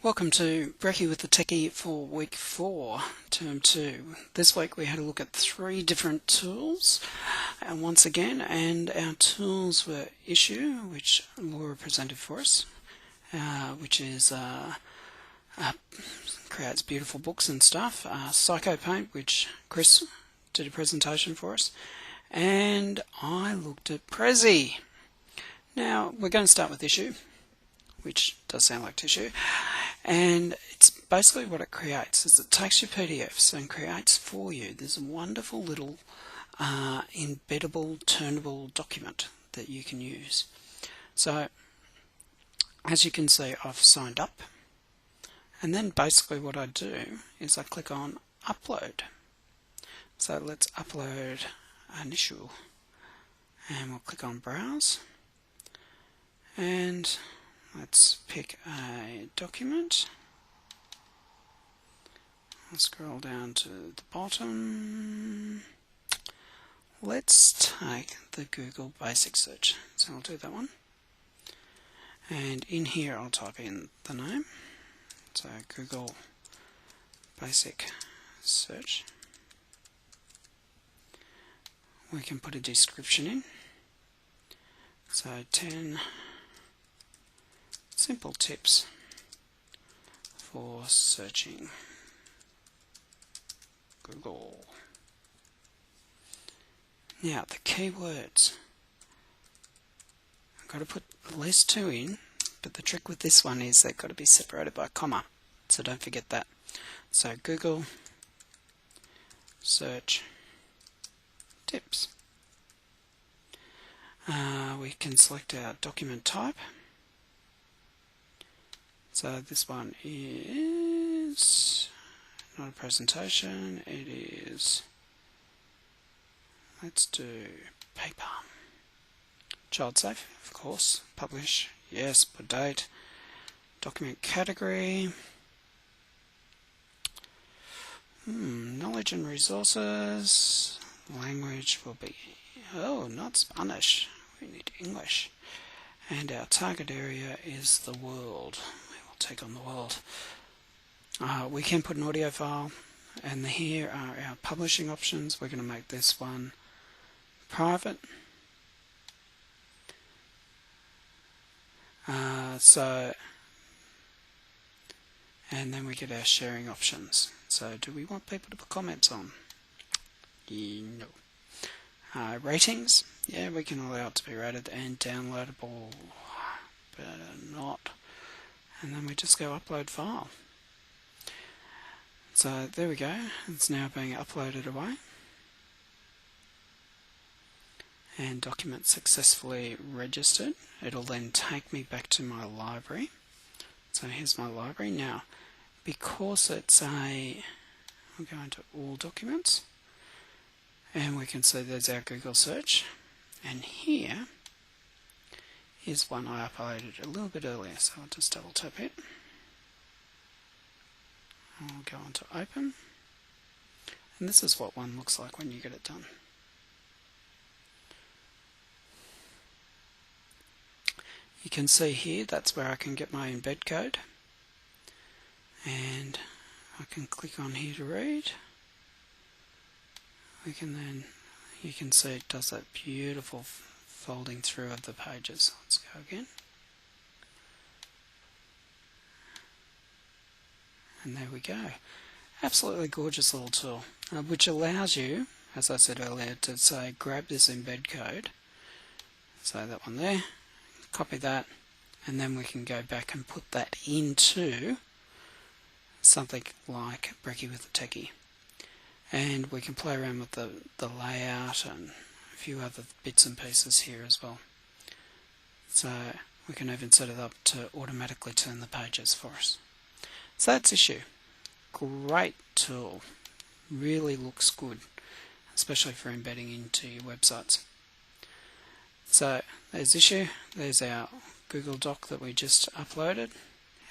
Welcome to Brekkie with the Techie for week 4, term 2. This week we had a look at 3 different tools once again, and our tools were Issuu, which Laura presented for us, which is creates beautiful books and stuff, PyskoPaint, which Chris did a presentation for us, and I looked at Prezi. Now we're going to start with Issuu, which does sound like tissue. And it's basically what it creates is it takes your PDFs and creates for you this wonderful little embeddable, turnable document that you can use. So as you can see, I've signed up, and then basically what I do is I click on upload. So let's upload an Issuu, and we'll click on browse, and let's pick a document. I'll scroll down to the bottom. Let's take the Google basic search. So I'll do that one. And in here I'll type in the name. So Google basic search. We can put a description in. So 10 simple tips for searching Google. Now the keywords, I've got to put at least 2 in, but the trick with this one is they've got to be separated by a comma, so don't forget that. So Google search tips. We can select our document type. So this one is not a presentation, it is, let's do paper. Child safe, of course. Publish, yes. Put date. Document category. Knowledge and resources. Language will be, not Spanish, we need English. And our target area is the world. Take on the world. We can put an audio file, and here are our publishing options. We're going to make this one private. And then we get our sharing options. So do we want people to put comments on? No. Ratings, yeah, we can allow it to be rated, and downloadable, but not. And then we just go upload file. So there we go, it's now being uploaded away. And document successfully registered. It'll then take me back to my library. So here's my library. Now, because it's we'll go into all documents, and we can see there's our Google search. And here is one I uploaded a little bit earlier, so I'll just double tap it. I'll go on to open, and this is what one looks like when you get it done. You can see here that's where I can get my embed code, and I can click on here to read. We can then, you can see it does that beautiful folding through of the pages. Let's go again. And there we go. Absolutely gorgeous little tool, which allows you, as I said earlier, to say grab this embed code. So that one there, copy that, and then we can go back and put that into something like Brekkie with the Techie. And we can play around with the layout and a few other bits and pieces here as well. So we can even set it up to automatically turn the pages for us. So that's Issuu. Great tool. Really looks good, especially for embedding into your websites. So there's Issuu. There's our Google Doc that we just uploaded.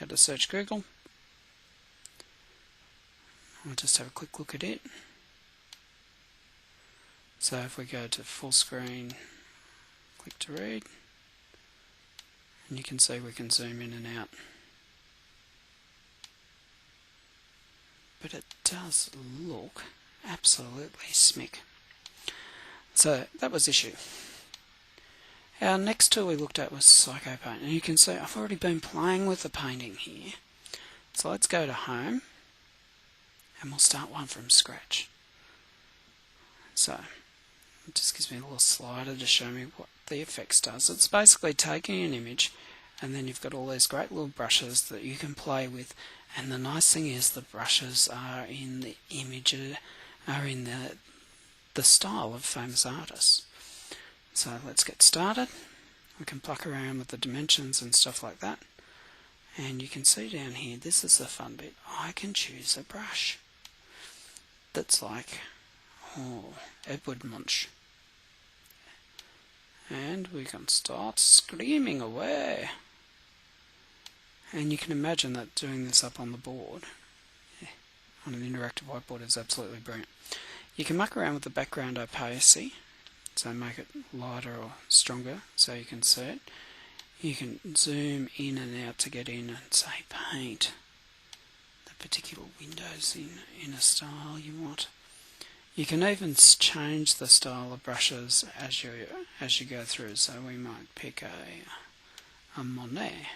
How to search Google. I'll just have a quick look at it. So if we go to full screen, click to read, and you can see we can zoom in and out. but it does look absolutely smick. So that was Issuu. Our next tool we looked at was PyskoPaint, and you can see I've already been playing with the painting here. So let's go to Home, and we'll start one from scratch. So it just gives me a little slider to show me what the effects does. It's basically taking an image, and then you've got all these great little brushes that you can play with. And the nice thing is the brushes are in the image, are in the style of famous artists. So let's get started. We can pluck around with the dimensions and stuff like that. And you can see down here, this is the fun bit. I can choose a brush that's like, Edward Munch. And we can start screaming away. And you can imagine that doing this up on the board, on an interactive whiteboard, is absolutely brilliant. You can muck around with the background opacity, so make it lighter or stronger so you can see it. You can zoom in and out to get in and say paint the particular windows in a style you want. You can even change the style of brushes as you go through. So we might pick a Monet,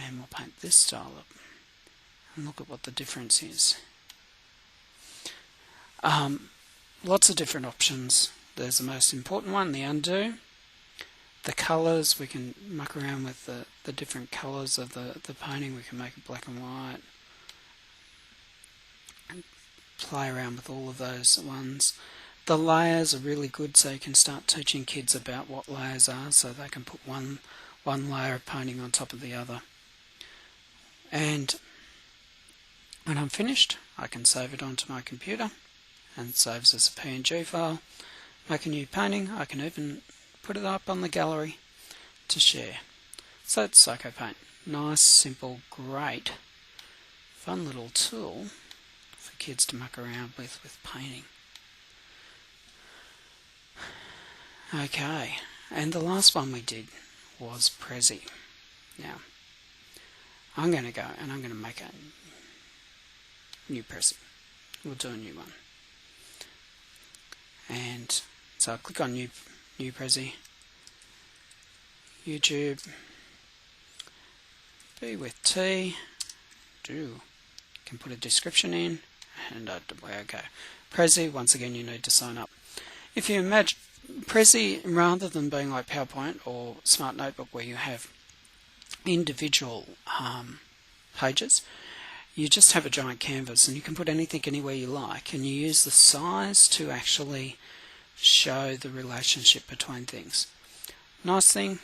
and we'll paint this style up, and look at what the difference is. Lots of different options. There's the most important one, the undo. The colours, we can muck around with the different colours of the painting. We can make it black and white. And play around with all of those ones. The layers are really good, so you can start teaching kids about what layers are, so they can put one layer of painting on top of the other. And when I'm finished, I can save it onto my computer, and it saves as a PNG file. Make a new painting. I can even put it up on the gallery to share. So it's PyskoPaint. Nice, simple, great, fun little tool for kids to muck around with painting. Okay, and the last one we did was Prezi. Now, I'm going to go and I'm going to make a new Prezi. We'll do a new one. And so I'll click on new Prezi, YouTube, BwithT, can put a description in, and okay. Prezi, once again you need to sign up. If you imagine Prezi, rather than being like PowerPoint or Smart Notebook where you have individual pages, you just have a giant canvas and you can put anything anywhere you like, and you use the size to actually show the relationship between things. Nice thing,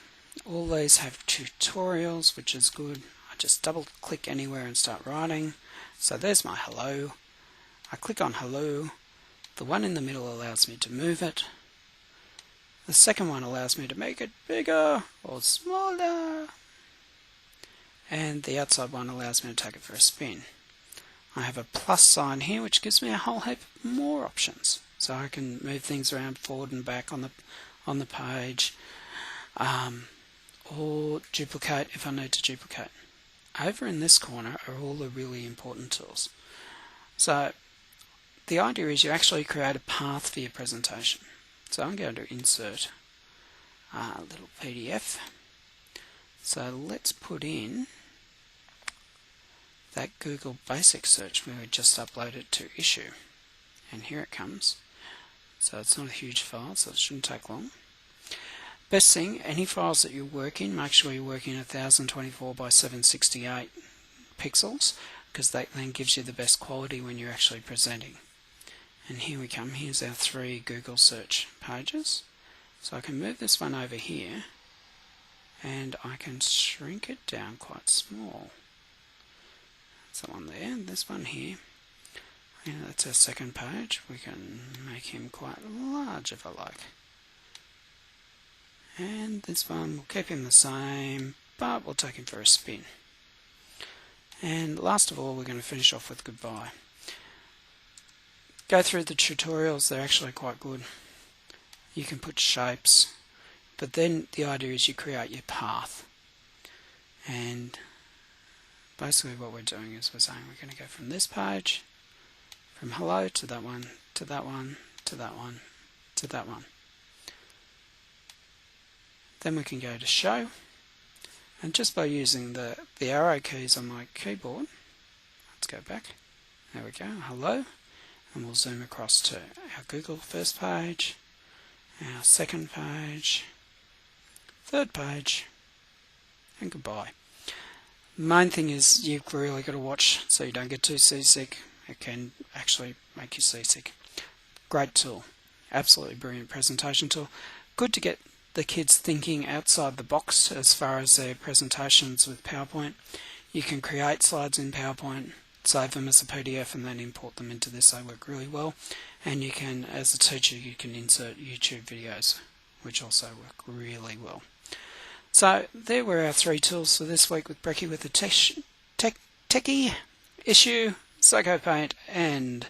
all these have tutorials, which is good. I just double click anywhere and start writing. So there's my hello. I click on hello. The one in the middle allows me to move it. The second one allows me to make it bigger or smaller. And the outside one allows me to take it for a spin. I have a plus sign here, which gives me a whole heap more options. So I can move things around forward and back on the page, or duplicate if I need to duplicate. Over in this corner are all the really important tools. So the idea is you actually create a path for your presentation. So I'm going to insert a little PDF. So let's put in that Google basic search where we just uploaded to Issuu. And here it comes. So it's not a huge file, so it shouldn't take long. Best thing, any files that you work in, make sure you're working in 1024 by 768 pixels, because that then gives you the best quality when you're actually presenting. And here we come, here's our 3 Google search pages. So I can move this one over here, and I can shrink it down quite small. That's the one there, and this one here. And that's our second page. We can make him quite large if I like. And this one, we'll keep him the same, but we'll take him for a spin. And last of all, we're going to finish off with goodbye. Go through the tutorials, they're actually quite good. You can put shapes, but then the idea is you create your path. And basically what we're doing is we're saying we're going to go from this page, from hello to that one, to that one, to that one, to that one. Then we can go to show, and just by using the arrow keys on my keyboard, let's go back, there we go, hello, and we'll zoom across to our Google first page, our second page, third page, and goodbye. Main thing is you've really got to watch so you don't get too seasick. It can actually make you seasick. Great tool. Absolutely brilliant presentation tool. Good to get the kids thinking outside the box as far as their presentations with PowerPoint. You can create slides in PowerPoint, save them as a PDF and then import them into this. They work really well. And you can, as a teacher, you can insert YouTube videos, which also work really well. So there were our 3 tools for this week with Brekkie with the Techie, Issuu, PyskoPaint and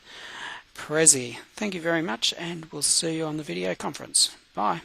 Prezi. Thank you very much, and we'll see you on the video conference. Bye.